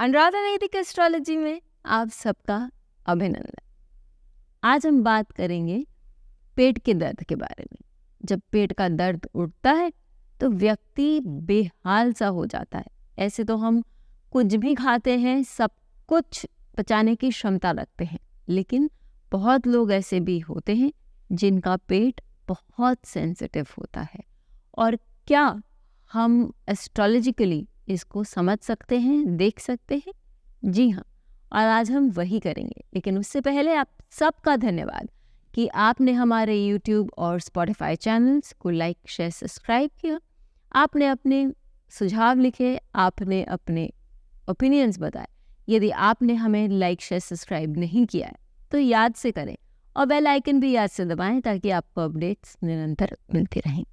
अनुराधा वैदिक एस्ट्रोलॉजी में आप सबका अभिनंदन। आज हम बात करेंगे पेट के दर्द के बारे में। जब पेट का दर्द उठता है तो व्यक्ति बेहाल सा हो जाता है। ऐसे तो हम कुछ भी खाते हैं, सब कुछ पचाने की क्षमता रखते हैं, लेकिन बहुत लोग ऐसे भी होते हैं जिनका पेट बहुत सेंसिटिव होता है। और क्या हम एस्ट्रोलॉजिकली इसको समझ सकते हैं, देख सकते हैं? जी हाँ, और आज हम वही करेंगे। लेकिन उससे पहले आप सबका धन्यवाद कि आपने हमारे YouTube और Spotify चैनल्स को लाइक, शेयर, सब्सक्राइब किया। आपने अपने सुझाव लिखे, आपने अपने ओपिनियंस बताए। यदि आपने हमें लाइक, शेयर, सब्सक्राइब नहीं किया है तो याद से करें और बेल आइकन भी याद से दबाएं ताकि आपको अपडेट्स निरंतर मिलती रहें।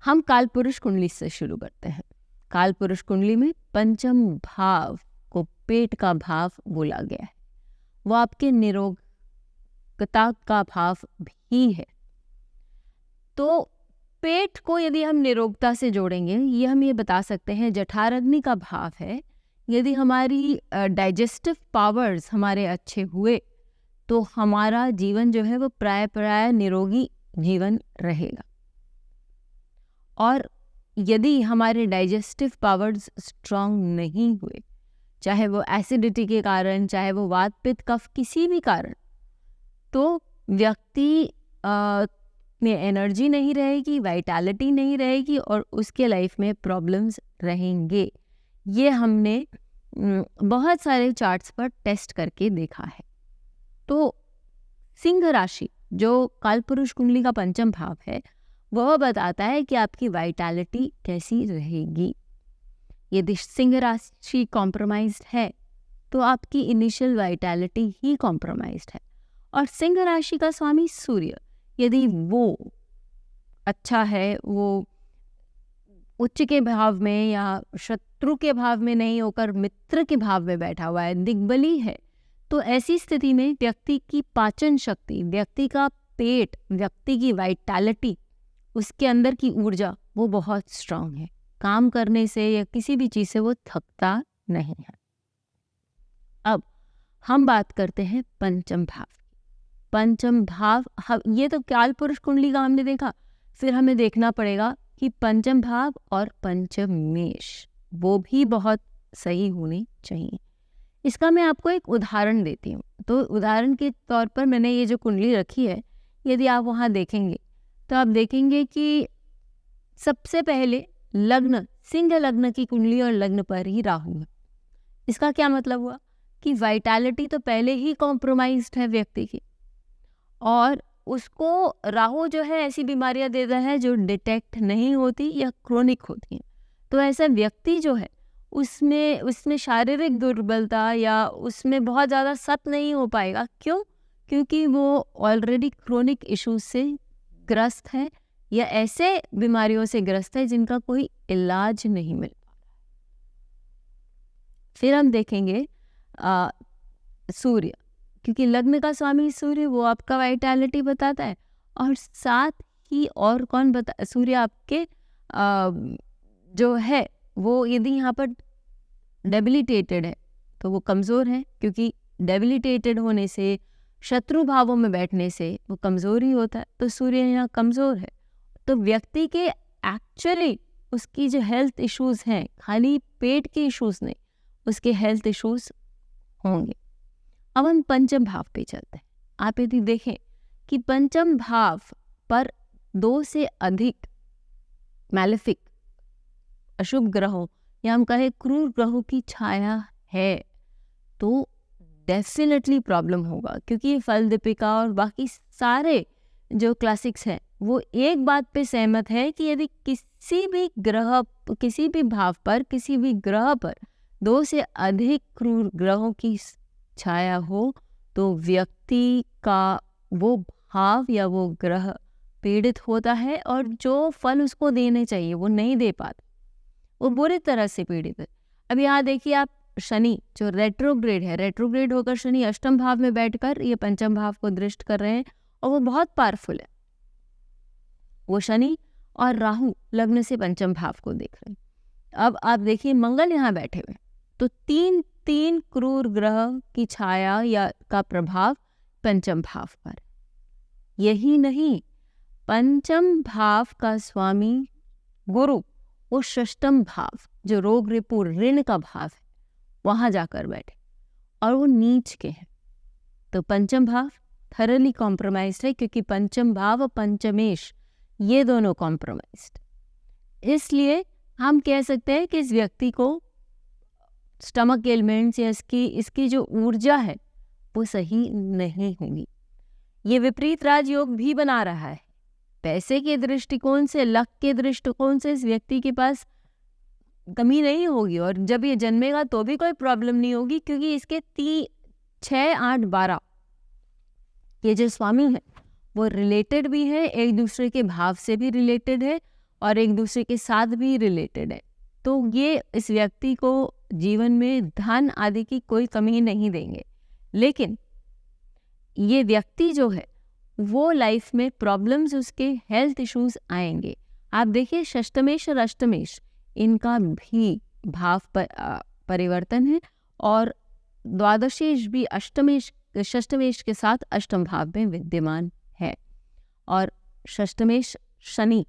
हम कालपुरुष कुंडली से शुरू करते हैं। कालपुरुष कुंडली में पंचम भाव को पेट का भाव बोला गया है। वो आपके निरोगता का भाव भी है। तो पेट को यदि हम निरोगता से जोड़ेंगे, ये हम ये बता सकते हैं जठराग्नि का भाव है। यदि हमारी डाइजेस्टिव पावर्स हमारे अच्छे हुए तो हमारा जीवन जो है वो प्राय निरोगी जीवन रहेगा। और यदि हमारे डाइजेस्टिव पावर्स स्ट्रांग नहीं हुए, चाहे वो एसिडिटी के कारण, चाहे वो वात पित्त कफ किसी भी कारण, तो व्यक्ति में एनर्जी नहीं रहेगी, वाइटैलिटी नहीं रहेगी और उसके लाइफ में प्रॉब्लम्स रहेंगे। ये हमने बहुत सारे चार्ट्स पर टेस्ट करके देखा है। तो सिंह राशि जो कालपुरुष कुंडली का पंचम भाव है, वह बताता है कि आपकी वाइटैलिटी कैसी रहेगी। यदि सिंह राशि कॉम्प्रोमाइज्ड है तो आपकी इनिशियल वाइटैलिटी ही कॉम्प्रोमाइज्ड है। और सिंह राशि का स्वामी सूर्य यदि वो अच्छा है, वो उच्च के भाव में या शत्रु के भाव में नहीं होकर मित्र के भाव में बैठा हुआ है, दिग्बली है, तो ऐसी स्थिति में व्यक्ति की पाचन शक्ति, व्यक्ति का पेट, व्यक्ति की वाइटैलिटी, उसके अंदर की ऊर्जा वो बहुत स्ट्रांग है। काम करने से या किसी भी चीज़ से वो थकता नहीं है। अब हम बात करते हैं पंचम भाव। पंचम भाव, ये तो कालपुरुष कुंडली का हमने देखा, फिर हमें देखना पड़ेगा कि पंचम भाव और पंचम मेष वो भी बहुत सही होने चाहिए। इसका मैं आपको एक उदाहरण देती हूँ। तो उदाहरण के तौर पर मैंने ये जो कुंडली रखी है, यदि आप वहाँ देखेंगे तो आप देखेंगे कि सबसे पहले लग्न, सिंह लग्न की कुंडली और लग्न पर ही राहु है। इसका क्या मतलब हुआ कि वाइटैलिटी तो पहले ही कॉम्प्रोमाइज्ड है व्यक्ति की, और उसको राहु जो है ऐसी बीमारियां देता है जो डिटेक्ट नहीं होती या क्रोनिक होती हैं। तो ऐसा व्यक्ति जो है उसमें शारीरिक दुर्बलता या उसमें बहुत ज़्यादा सत नहीं हो पाएगा। क्यों? क्योंकि वो ऑलरेडी क्रोनिक इश्यूज से ग्रस्त है या ऐसे बीमारियों से ग्रस्त है जिनका कोई इलाज नहीं मिल पा रहा। फिर हम देखेंगे सूर्य, क्योंकि लग्न का स्वामी सूर्य वो आपका वाइटैलिटी बताता है, और साथ ही और कौन बता, सूर्य आपके जो है वो यदि यहाँ पर डेबिलिटेटेड है तो वो कमज़ोर है, क्योंकि डेबिलिटेटेड होने से, शत्रु भावों में बैठने से वो कमज़ोर ही होता है। तो सूर्य यहाँ कमज़ोर है, तो व्यक्ति के एक्चुअली उसकी जो हेल्थ इश्यूज़ हैं, खाली पेट के इश्यूज़ नहीं, उसके हेल्थ इश्यूज़ होंगे। अब हम पंचम भाव पे चलते हैं। आप यदि देखें कि पंचम भाव पर 2 से अधिक मैलेफिक, अशुभ ग्रहों या हम कहें क्रूर ग्रहों की छाया है तो डेफिनेटली प्रॉब्लम होगा। क्योंकि ये फल दीपिका और बाकी सारे जो क्लासिक्स हैं वो एक बात पे सहमत है कि यदि किसी भी ग्रह, किसी भी भाव पर, किसी भी ग्रह पर 2 से अधिक क्रूर ग्रहों की छाया हो तो व्यक्ति का वो भाव या वो ग्रह पीड़ित होता है और जो फल उसको देने चाहिए वो नहीं दे पाता, वो बुरी तरह से पीड़ित है। अब यहाँ देखिए आप, शनि जो रेट्रोग्रेड है, रेट्रोग्रेड होकर शनि अष्टम भाव में बैठकर ये पंचम भाव को दृष्ट कर रहे हैं और वो बहुत पावरफुल है। वो शनि और राहु लग्न से पंचम भाव को देख रहे हैं। अब आप देखिए मंगल यहाँ बैठे हुए, तो तीन तीन क्रूर ग्रह की छाया या का प्रभाव पंचम भाव पर। यही नहीं, पंचम भाव का स्वामी गुरु वो षष्टम भाव जो रोग रिपु ऋण का भाव है वहां जाकर बैठे और वो नीच के हैं। तो पंचम भाव थरली कॉम्प्रोमाइज्ड है, क्योंकि पंचम भाव और पंचमेश ये दोनों कॉम्प्रोमाइज्ड। इसलिए हम कह सकते हैं कि इस व्यक्ति को स्टमक एलिमेंट्स या इसकी जो ऊर्जा है वो सही नहीं होगी। ये विपरीत राजयोग भी बना रहा है। पैसे के दृष्टिकोण से, लक के दृष्टिकोण से इस व्यक्ति के पास कमी नहीं होगी, और जब ये जन्मेगा तो भी कोई प्रॉब्लम नहीं होगी, क्योंकि इसके 6, 8, 12 ये जो स्वामी है वो रिलेटेड भी है, एक दूसरे के भाव से भी रिलेटेड है और एक दूसरे के साथ भी रिलेटेड है। तो ये इस व्यक्ति को जीवन में धन आदि की कोई कमी नहीं देंगे, लेकिन ये व्यक्ति जो है वो लाइफ में प्रॉब्लम्स, उसके हेल्थ इश्यूज आएंगे। आप देखिए षष्टमेश और अष्टमेश इनका भी भाव परिवर्तन है, और द्वादशेश भी षष्टमेश के साथ अष्टम भाव में विद्यमान है, और षष्टमेश शनि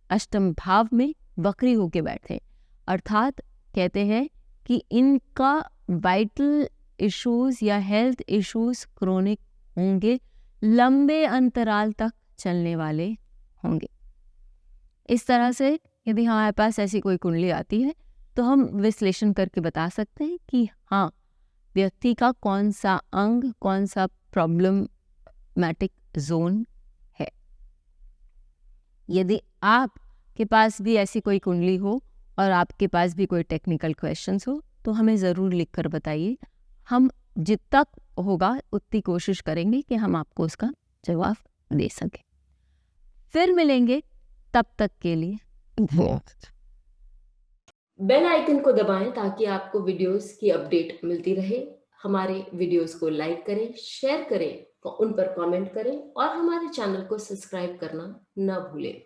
अष्टम भाव में वक्री होके बैठे, अर्थात कहते हैं कि इनका वाइटल इश्यूज या हेल्थ इश्यूज क्रोनिक होंगे, लंबे अंतराल तक चलने वाले होंगे। इस तरह से यदि हमारे पास ऐसी कोई कुंडली आती है तो हम विश्लेषण करके बता सकते हैं कि हाँ, व्यक्ति का कौन सा अंग, कौन सा प्रॉब्लमैटिक जोन है। यदि आपके पास भी ऐसी कोई कुंडली हो और आपके पास भी कोई टेक्निकल क्वेश्चंस हो तो हमें ज़रूर लिखकर बताइए। हम जितना होगा उतनी कोशिश करेंगे कि हम आपको उसका जवाब दे सकें। फिर मिलेंगे, तब तक के लिए धन्यवाद। बेल आइकन को दबाएं ताकि आपको वीडियोस की अपडेट मिलती रहे। हमारे वीडियोस को लाइक करें, शेयर करें, उन पर कमेंट करें और हमारे चैनल को सब्सक्राइब करना न भूलें।